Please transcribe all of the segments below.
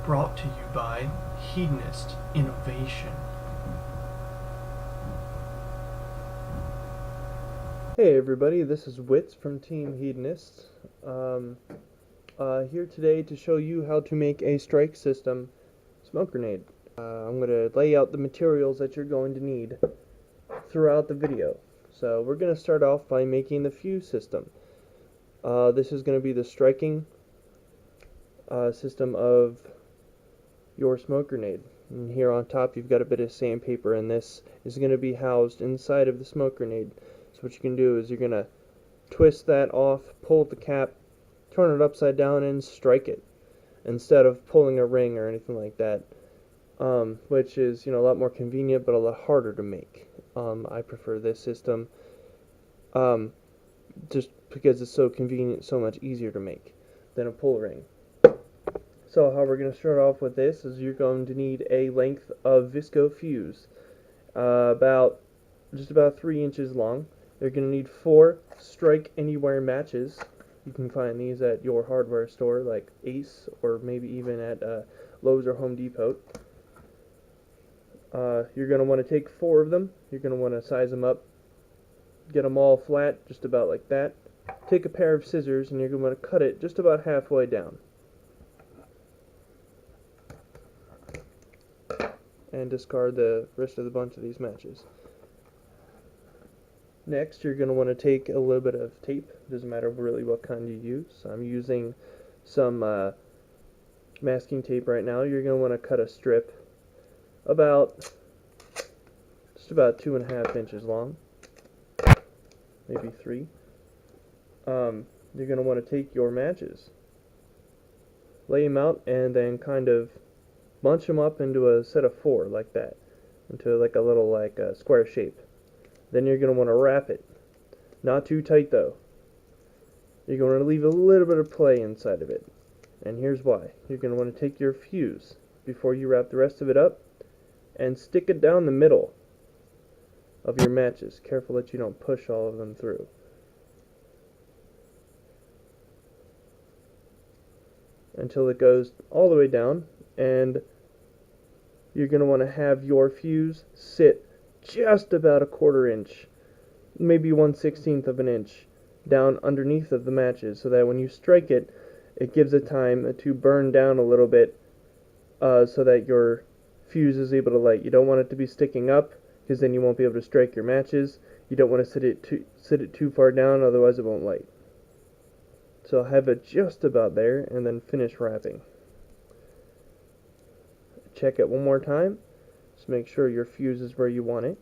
Brought to you by Hedonist Innovation. Hey everybody, this is Wits from Team Hedonist. Here today to show you how to make a strike system smoke grenade. I'm going to lay out the materials that you're going to need throughout the video. So we're going to start off by making the fuse system. This is going to be the striking system of your smoke grenade. And here on top you've got a bit of sandpaper, and this is going to be housed inside of the smoke grenade. So what you can do is you're going to twist that off, pull the cap, turn it upside down, and strike it instead of pulling a ring or anything like that, which is a lot more convenient but a lot harder to make. I prefer this system just because it's so convenient, so much easier to make than a pull ring. So how we're going to start off with this is you're going to need a length of visco fuse, just about 3 inches long. You're going to need 4 strike anywhere matches. You can find these at your hardware store like Ace, or maybe even at Lowe's or Home Depot. You're going to want to take 4 of them. You're going to want to size them up, get them all flat, just about like that. Take a pair of scissors and you're going to want to cut it just about halfway down. And discard the rest of the bunch of these matches. Next, you're going to want to take a little bit of tape. Doesn't matter really what kind you use. I'm using some masking tape right now. You're going to want to cut a strip just about 2.5 inches long, maybe 3. You're going to want to take your matches, lay them out, and then kind of bunch them up into a set of 4 like that, into like a little square shape. Then you're going to want to wrap it. Not too tight though. You're going to leave a little bit of play inside of it. And here's why. You're going to want to take your fuse before you wrap the rest of it up and stick it down the middle of your matches. Careful that you don't push all of them through. Until it goes all the way down, and you're going to want to have your fuse sit just about a 1/4 inch, maybe 1/16 of an inch down underneath of the matches, so that when you strike it, it gives it time to burn down a little bit, so that your fuse is able to light. You don't want it to be sticking up, because then you won't be able to strike your matches. You don't want to sit it too far down, otherwise it won't light. So have it just about there, and then finish wrapping. Check it one more time. Just make sure your fuse is where you want it.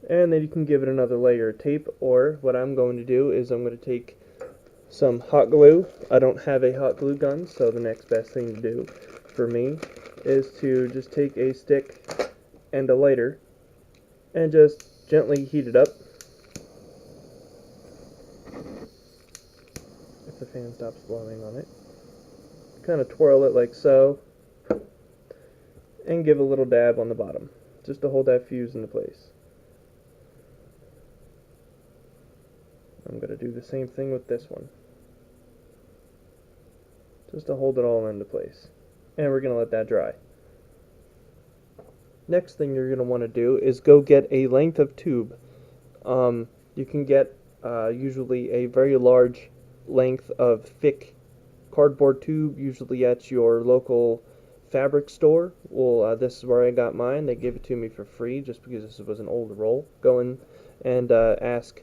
And then you can give it another layer of tape, or what I'm going to do is I'm going to take some hot glue. I don't have a hot glue gun, so the next best thing to do for me is to just take a stick and a lighter and just gently heat it up. If the fan stops blowing on it. Kind of twirl it like so, and give a little dab on the bottom, just to hold that fuse into place. I'm going to do the same thing with this one, just to hold it all into place. And we're going to let that dry. Next thing you're going to want to do is go get a length of tube. You can get usually a very large length of thick cardboard tube, usually at your local fabric store. Well, this is where I got mine. They gave it to me for free just because this was an old roll. Go in and ask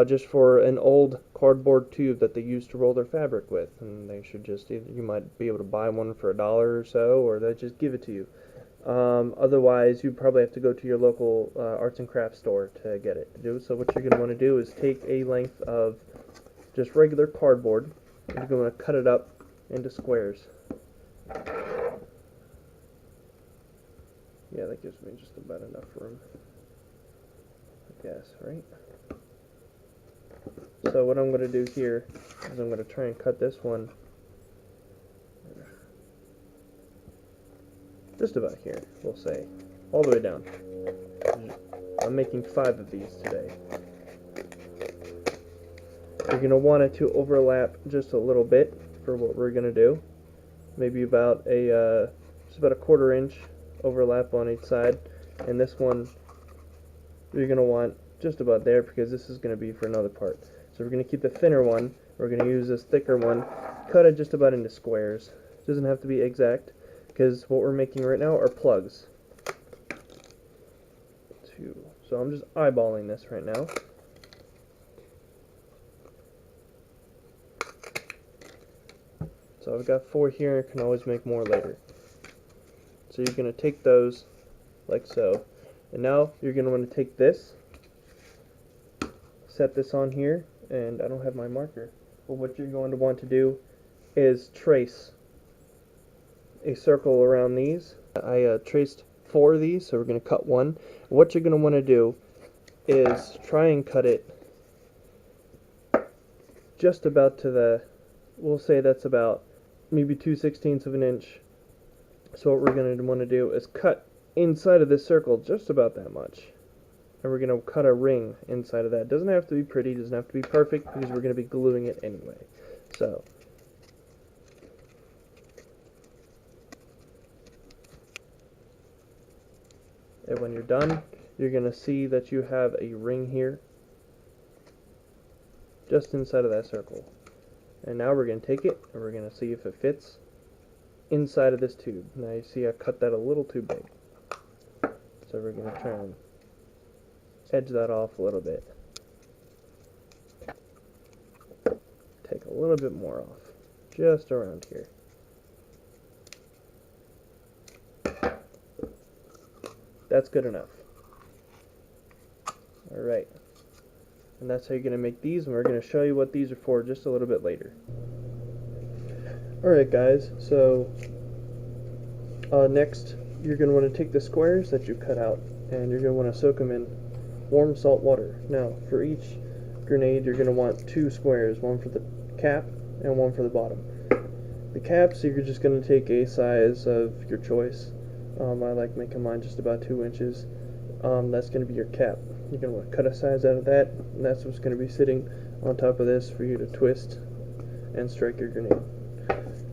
just for an old cardboard tube that they used to roll their fabric with, and they should just, you might be able to buy one for $1 or so, or they just give it to you. Otherwise, you probably have to go to your local arts and crafts store to get it to do. So what you're going to want to do is take a length of just regular cardboard, and you're going to cut it up into squares. Yeah, that gives me just about enough room, I guess, right? So what I'm going to do here is I'm going to try and cut this one just about here, we'll say, all the way down. I'm making 5 of these today. You're going to want it to overlap just a little bit for what we're going to do. maybe about a just about a 1/4 inch overlap on each side, and this one you're going to want just about there because this is going to be for another part. So we're going to keep the thinner one, we're going to use this thicker one, cut it just about into squares. It doesn't have to be exact because what we're making right now are plugs. So I'm just eyeballing this right now. So I've got 4 here, I can always make more later. So you're going to take those like so. And now you're going to want to take this, set this on here, and I don't have my marker. But what you're going to want to do is trace a circle around these. I traced 4 of these, so we're going to cut one. What you're going to want to do is try and cut it just about to the, we'll say that's about maybe 2/16 of an inch. So what we're going to want to do is cut inside of this circle just about that much. And we're going to cut a ring inside of that. It doesn't have to be pretty, it doesn't have to be perfect, because we're going to be gluing it anyway. So and when you're done, you're going to see that you have a ring here just inside of that circle. And now we're going to take it and we're going to see if it fits inside of this tube. Now you see I cut that a little too big. So we're going to try and edge that off a little bit. Take a little bit more off, just around here. That's good enough. Alright. And that's how you're going to make these, and we're going to show you what these are for just a little bit later. Alright guys, so next you're going to want to take the squares that you cut out and you're going to want to soak them in warm salt water. Now for each grenade you're going to want 2 squares, one for the cap and one for the bottom. The caps you're just going to take a size of your choice. I like making mine just about 2 inches. That's going to be your cap. You're going to want to cut a size out of that, and that's what's going to be sitting on top of this for you to twist and strike your grenade.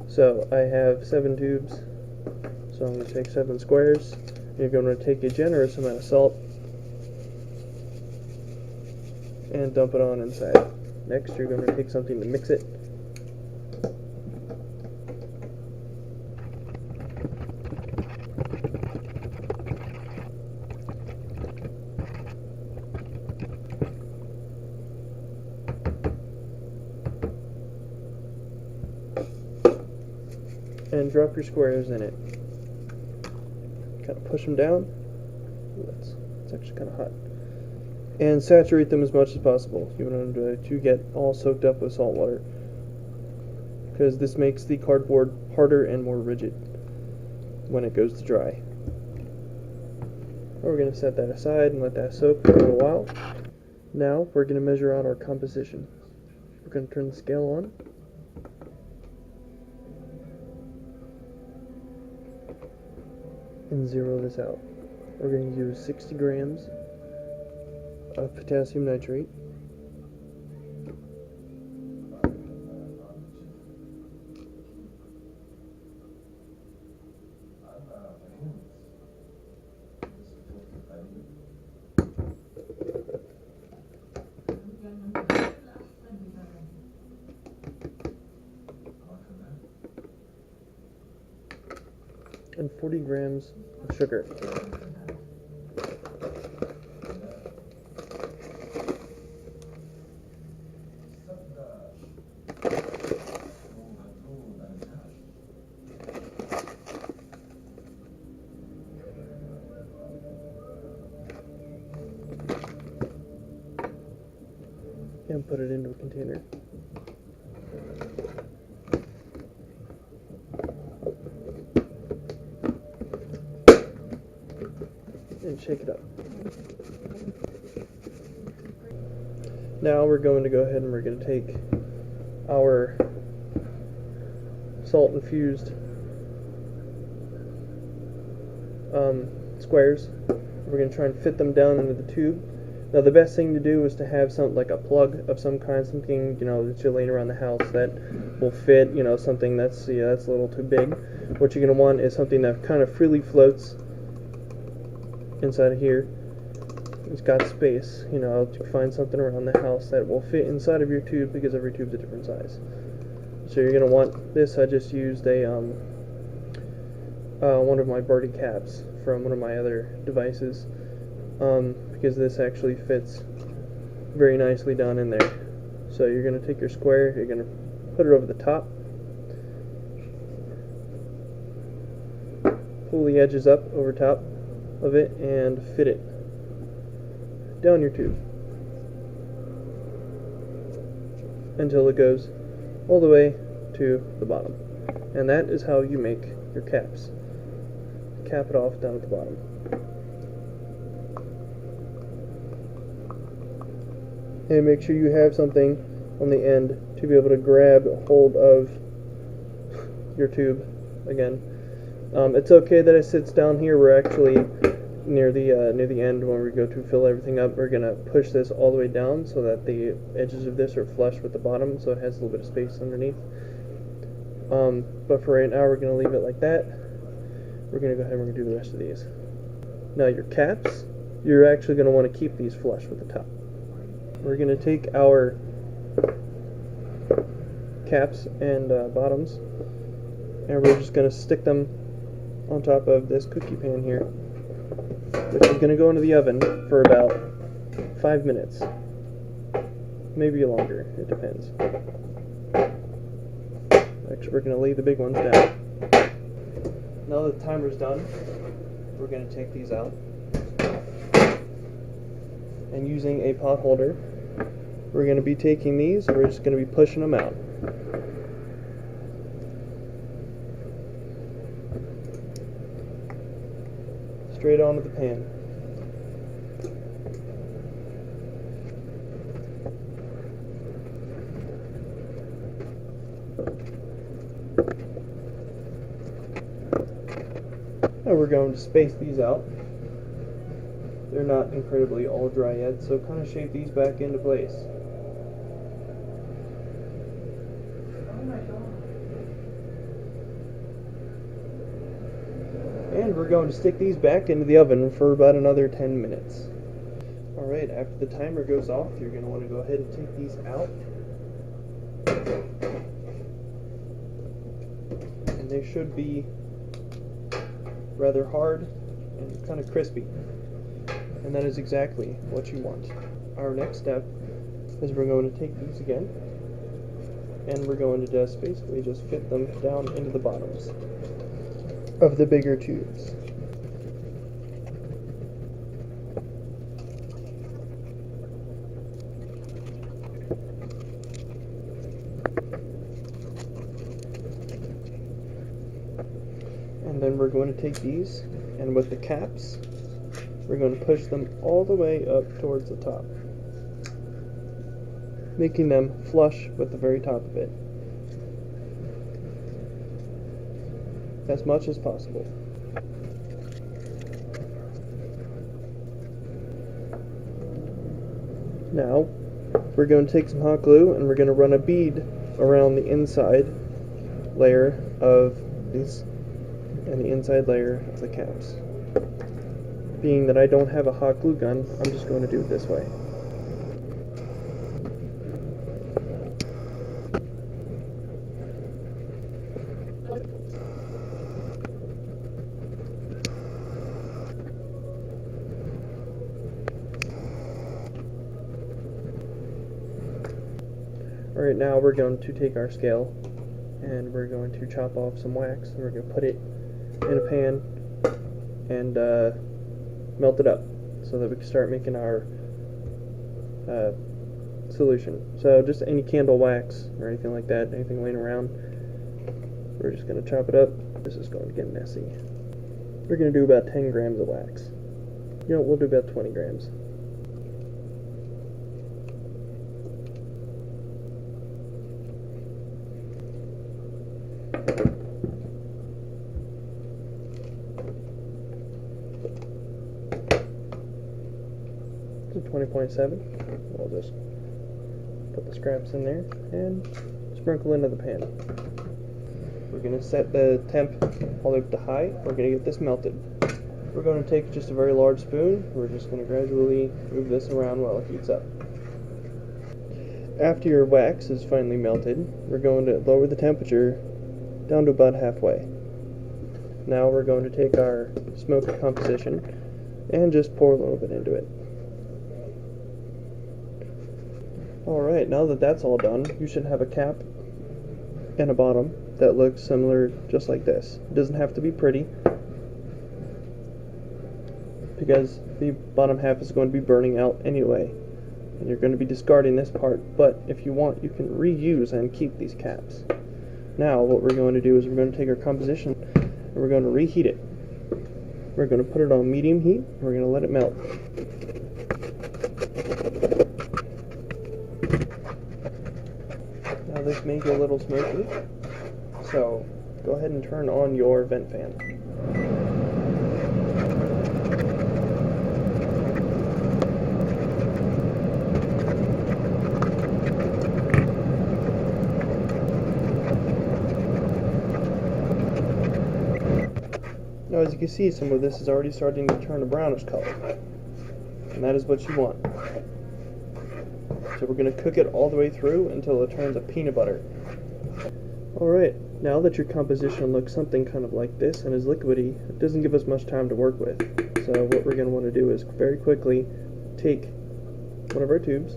So I have 7 tubes, so I'm going to take 7 squares. You're going to take a generous amount of salt and dump it on inside. Next you're going to take something to mix it. And drop your squares in it. Kind of push them down. It's actually kind of hot. And saturate them as much as possible. You want them to get all soaked up with salt water, because this makes the cardboard harder and more rigid when it goes to dry. We're going to set that aside and let that soak for a little while. Now we're going to measure out our composition. We're going to turn the scale on. And zero this out. We're going to use 60 grams of potassium nitrate, and 40 grams of sugar. And put it into a container. And shake it up. Now we're going to go ahead and we're going to take our salt infused squares. We're going to try and fit them down into the tube. Now the best thing to do is to have something like a plug of some kind, something that you're laying around the house that will fit. Something that's that's a little too big. What you're gonna want is something that kind of freely floats inside of here. It's got space. To find something around the house that will fit inside of your tube because every tube's a different size. So you're gonna want this. I just used a one of my birdie caps from one of my other devices. Because this actually fits very nicely down in there. So you're going to take your square, you're going to put it over the top, pull the edges up over top of it, and fit it down your tube until it goes all the way to the bottom. And that is how you make your caps. Cap it off down at the bottom. And make sure you have something on the end to be able to grab hold of your tube again. It's okay that it sits down here. We're actually near the end when we go to fill everything up. We're gonna push this all the way down so that the edges of this are flush with the bottom, so it has a little bit of space underneath. But for right now, we're gonna leave it like that. We're gonna go ahead and we're gonna do the rest of these. Now your caps, you're actually gonna want to keep these flush with the top. We're going to take our caps and bottoms, and we're just going to stick them on top of this cookie pan here, which is going to go into the oven for about 5 minutes. Maybe longer, it depends. Actually, we're going to lay the big ones down. Now that the timer's done, we're going to take these out. And using a pot holder, we're going to be taking these and we're just going to be pushing them out. Straight onto the pan. Now we're going to space these out. They're not incredibly all dry yet, so kind of shape these back into place. And we're going to stick these back into the oven for about another 10 minutes. Alright, after the timer goes off, you're going to want to go ahead and take these out. And they should be rather hard and kind of crispy. And that is exactly what you want. Our next step is we're going to take these again, and we're going to just basically just fit them down into the bottoms of the bigger tubes. And then we're going to take these, and with the caps, we're going to push them all the way up towards the top, making them flush with the very top of it, as much as possible. Now, we're going to take some hot glue and we're going to run a bead around the inside layer of these and the inside layer of the caps. Being that I don't have a hot glue gun, I'm just going to do it this way. Alright, now we're going to take our scale and we're going to chop off some wax and we're going to put it in a pan and melt it up so that we can start making our solution. So just any candle wax or anything like that, anything laying around, we're just going to chop it up. This is going to get messy. We're going to do about 10 grams of wax. We'll do about 20 grams. 20.7. We'll just put the scraps in there and sprinkle into the pan. We're going to set the temp all the way up to high. We're going to get this melted. We're going to take just a very large spoon. We're just going to gradually move this around while it heats up. After your wax is finally melted, we're going to lower the temperature down to about halfway. Now we're going to take our smoker composition and just pour a little bit into it. Alright, now that that's all done, you should have a cap and a bottom that looks similar, just like this. It doesn't have to be pretty, because the bottom half is going to be burning out anyway, and you're going to be discarding this part, but if you want, you can reuse and keep these caps. Now what we're going to do is we're going to take our composition and we're going to reheat it. We're going to put it on medium heat and we're going to let it melt. Now this may be a little smoky, so go ahead and turn on your vent fan. Now as you can see, some of this is already starting to turn a brownish color, and that is what you want. So we're going to cook it all the way through until it turns a peanut butter. Alright, now that your composition looks something kind of like this and is liquidy, it doesn't give us much time to work with. So what we're going to want to do is very quickly take one of our tubes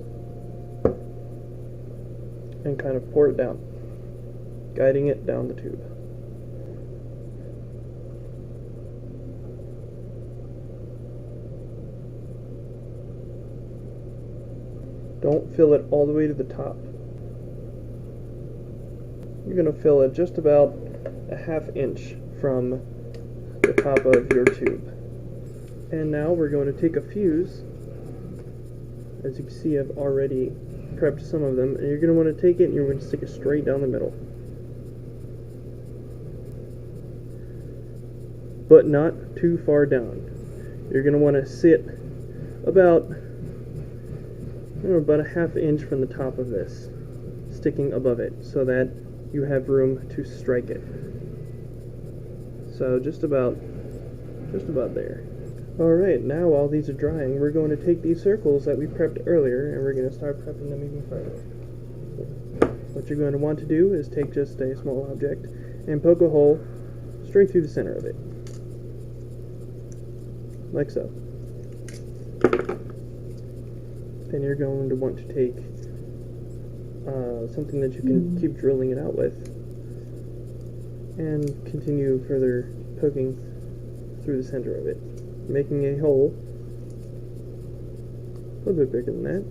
and kind of pour it down, guiding it down the tube. Don't fill it all the way to the top. You're going to fill it just about a ½ inch from the top of your tube. And now we're going to take a fuse. As you can see, I've already prepped some of them, and you're going to want to take it and you're going to stick it straight down the middle. But not too far down. You're going to want to sit about a ½ inch from the top of this, sticking above it, so that you have room to strike it. So just about there. Alright, now while these are drying, we're going to take these circles that we prepped earlier and we're going to start prepping them even further. What you're going to want to do is take just a small object and poke a hole straight through the center of it. Like so. Then you're going to want to take something that you can keep drilling it out with and continue further poking through the center of it, making a hole a little bit bigger than that,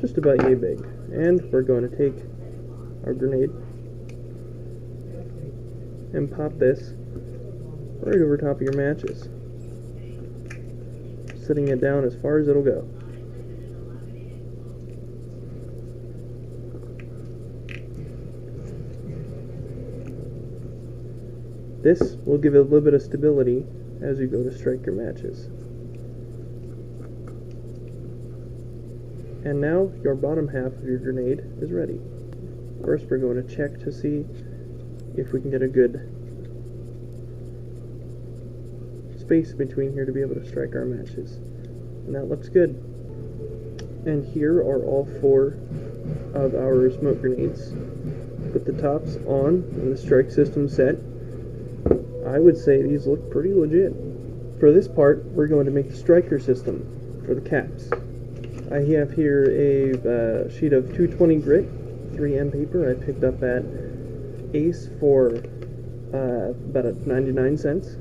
just about yay big. And we're going to take our grenade and pop this right over top of your matches, setting it down as far as it'll go. This will give it a little bit of stability as you go to strike your matches. And now your bottom half of your grenade is ready. First we're going to check to see if we can get a good space between here to be able to strike our matches. And that looks good. And here are all 4 of our smoke grenades. Put the tops on and the strike system set. I would say these look pretty legit. For this part, we're going to make the striker system for the caps. I have here a sheet of 220 grit, 3M paper I picked up at Ace for about 99 cents.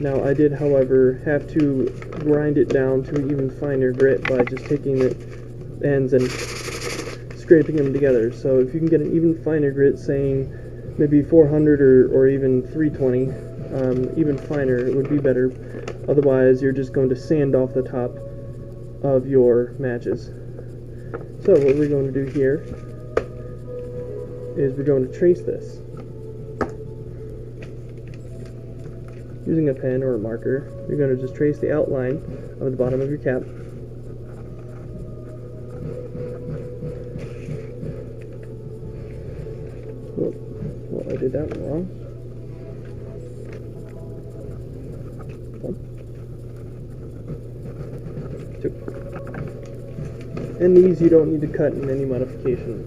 Now I did, however, have to grind it down to even finer grit by just taking the ends and scraping them together. So if you can get an even finer grit, saying maybe 400 or even 320, even finer, it would be better. Otherwise, you're just going to sand off the top of your matches. So what we're going to do here is we're going to trace this. using a pen or a marker, you're going to just trace the outline of the bottom of your cap. Oh, well, I did that one wrong. And these you don't need to cut in any modification.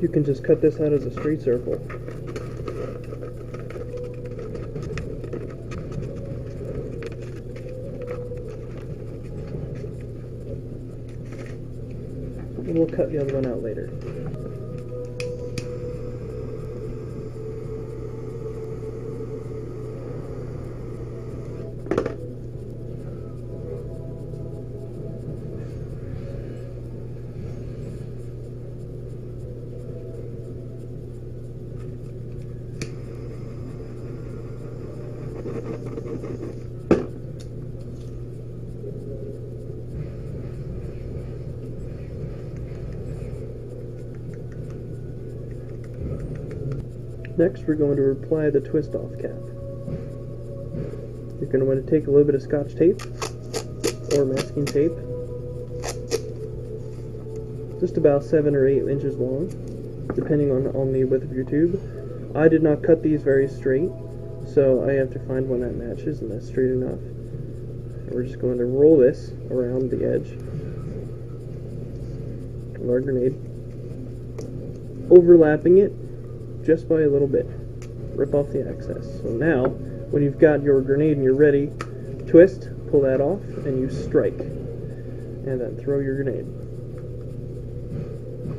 You can just cut this out as a straight circle. And we'll cut the other one out later. Next, we're going to apply the twist-off cap. You're going to want to take a little bit of Scotch tape or masking tape, just about 7 or 8 inches long, depending on the width of your tube. I did not cut these very straight, so I have to find one that matches and that's straight enough. And we're just going to roll this around the edge of our grenade, overlapping it just by a little bit. Rip off the excess. So now, when you've got your grenade and you're ready, twist, pull that off, and you strike. And then throw your grenade.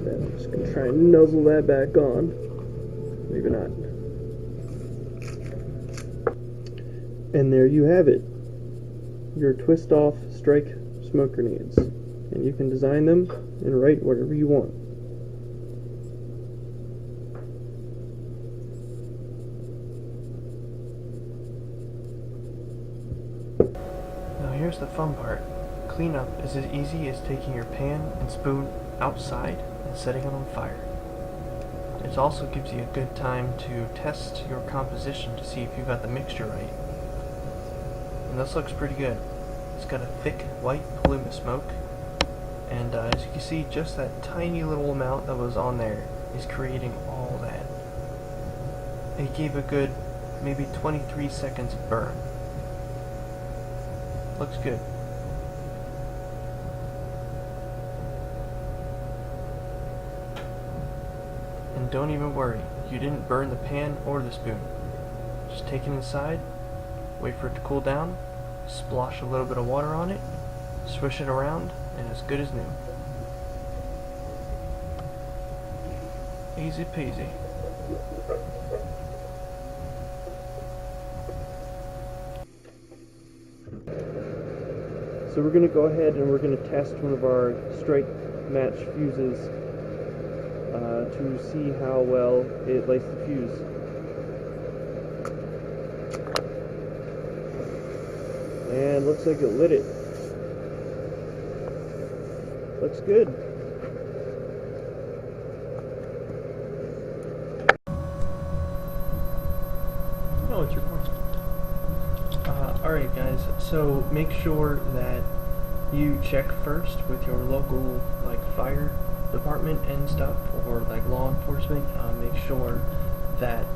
Then I'm just going to try and nuzzle that back on. Maybe not. And there you have it. Your twist-off strike smoke grenades. And you can design them and write whatever you want. Here's the fun part. Cleanup is as easy as taking your pan and spoon outside and setting them on fire. It also gives you a good time to test your composition to see if you got the mixture right. And this looks pretty good. It's got a thick white plume of smoke, and as you can see, just that tiny little amount that was on there is creating all that. It gave a good maybe 23 seconds of burn. Looks good. And don't even worry, you didn't burn the pan or the spoon. Just take it inside, wait for it to cool down, splosh a little bit of water on it, swish it around, and it's good as new. Easy peasy. So we're going to go ahead and we're going to test one of our strike match fuses to see how well it lights the fuse. And looks like it lit it. Looks good. Oh, it's recording. Alright guys, so make sure that you check first with your local fire department and stuff, or law enforcement. Make sure that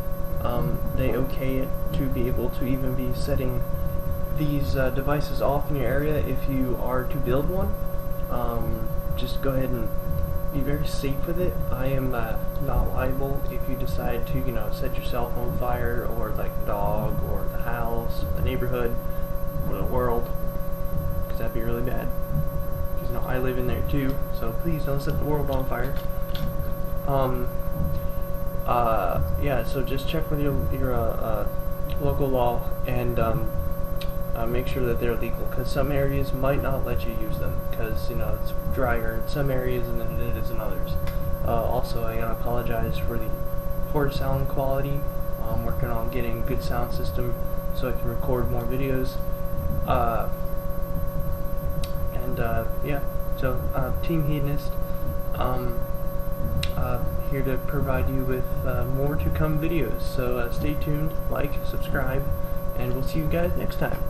they okay it to be able to even be setting these devices off in your area if you are to build one. Just go ahead and be very safe with it. I am not liable if you decide to, set yourself on fire, or the dog, or the house, the neighborhood, or the world, because that'd be really bad. Because I live in there too, so please don't set the world on fire. Yeah, so just check with your local law and make sure that they're legal, because some areas might not let you use them because it's drier in some areas than it is in others. Also, I gotta apologize for the poor sound quality. I'm working on getting a good sound system so I can record more videos. Yeah, so Team Hedonist here here to provide you with more to come videos. So stay tuned, like, subscribe, and we'll see you guys next time.